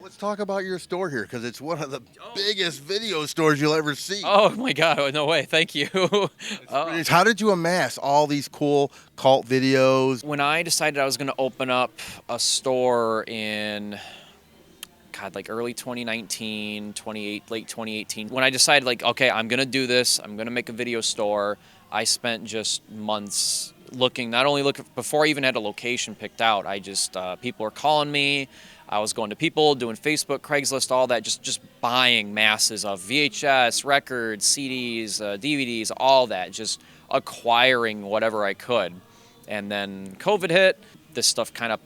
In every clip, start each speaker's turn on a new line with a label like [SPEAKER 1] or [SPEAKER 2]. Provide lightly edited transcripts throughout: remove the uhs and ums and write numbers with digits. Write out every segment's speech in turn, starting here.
[SPEAKER 1] Let's talk about your store here because it's one of the biggest video stores you'll ever see.
[SPEAKER 2] Oh my God! Oh, no way! Thank you.
[SPEAKER 1] How did you amass all these cool cult videos?
[SPEAKER 2] When I decided I was going to open up a store in, God, like early 2019, late 2018, when I decided like, okay, I'm going to do this, I'm going to make a video store, I spent just months not only looking, before I even had a location picked out, people were calling me. I was going to people, doing Facebook, Craigslist, all that, just buying masses of VHS, records, CDs, DVDs, all that, just acquiring whatever I could. And then COVID hit. This stuff kind of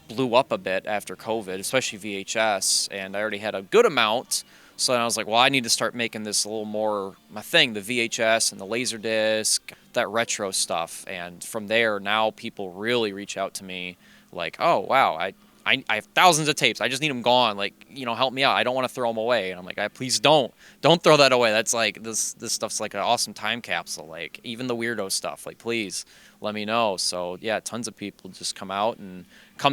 [SPEAKER 2] blew up a bit after COVID, especially VHS, and I already had a good amount. So then I was like, well, I need to start making this a little more my thing, the VHS and the Laserdisc, that retro stuff. And from there, now people really reach out to me like, oh, wow, I have thousands of tapes. I just need them gone. Like, help me out. I don't want to throw them away. And I'm like, please don't throw that away. That's like, this stuff's like an awesome time capsule. Like, even the weirdo stuff, like, please let me know. So yeah, tons of people just come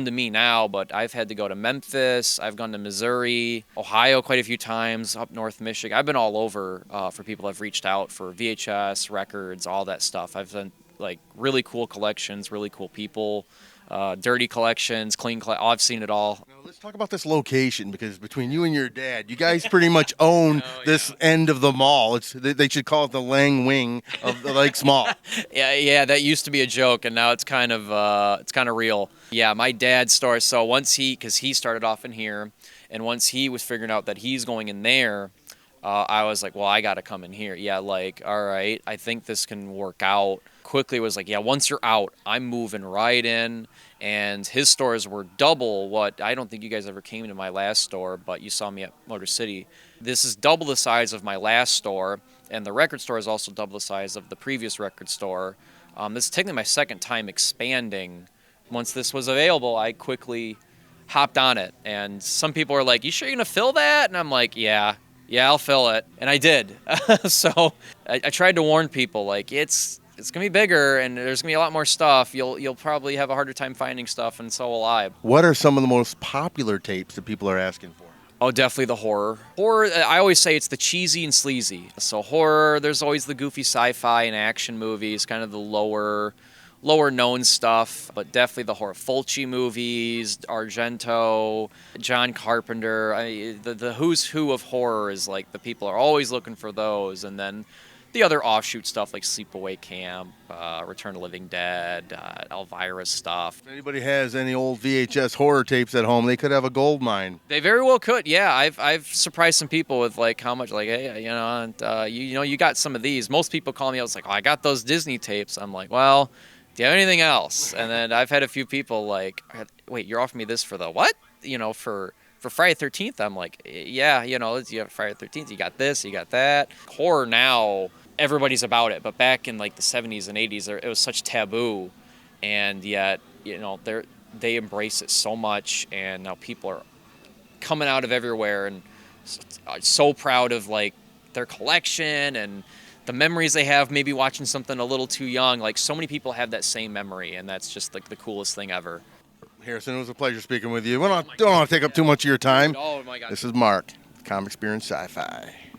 [SPEAKER 2] to me now, but I've had to go to Memphis. I've gone to Missouri, Ohio quite a few times, up north Michigan. I've been all over for people that have reached out for VHS, records, all that stuff. I've done like really cool collections, really cool people. Dirty collections, I've seen it all.
[SPEAKER 1] Now, let's talk about this location because between you and your dad, you guys pretty much own this end of the mall. They should call it the Lange Wing of the Lakes Mall.
[SPEAKER 2] Yeah, that used to be a joke, and now it's kind of real. Yeah, my dad's store. So because he started off in here, and once he was figuring out that he's going in there, I was like, well, I got to come in here. Yeah, like, all right, I think this can work out. Quickly was like, yeah, once you're out, I'm moving right in. And his stores were double what, I don't think you guys ever came to my last store, but you saw me at Motor City. This is double the size of my last store, and the record store is also double the size of the previous record store. This is technically my second time expanding. Once this was available, I quickly hopped on it. And some people are like, you sure you're going to fill that? And I'm like, yeah, I'll fill it. And I did. So I tried to warn people, like, it's going to be bigger and there's going to be a lot more stuff. You'll probably have a harder time finding stuff, and so will I.
[SPEAKER 1] What are some of the most popular tapes that people are asking for?
[SPEAKER 2] Oh, definitely the horror. Horror, I always say it's the cheesy and sleazy. So horror, there's always the goofy sci-fi and action movies, kind of the lower known stuff, but definitely the horror. Fulci movies, Argento, John Carpenter. The who's who of horror is like, the people are always looking for those. And then the other offshoot stuff like Sleepaway Camp, Return of the Living Dead, Elvira stuff.
[SPEAKER 1] If anybody has any old VHS horror tapes at home, they could have a gold mine.
[SPEAKER 2] They very well could. Yeah, I've surprised some people with like how much, like, hey, you got some of these. Most people call me. I was like, oh, I got those Disney tapes. I'm like, well, do you have anything else? And then I've had a few people like, wait, you're offering me this for the what? For Friday the 13th. I'm like, yeah, you have Friday the 13th. You got this, you got that. Horror now, everybody's about it, but back in like the 70s and 80s, it was such taboo, and yet they embrace it so much, and now people are coming out of everywhere and so proud of like their collection and the memories they have, maybe watching something a little too young. Like, so many people have that same memory, and that's just like the coolest thing ever.
[SPEAKER 1] Harrison, it was a pleasure speaking with you. We don't want to take up too much of your time.
[SPEAKER 2] Oh my God.
[SPEAKER 1] This is Mark, Comic Experience Sci-Fi.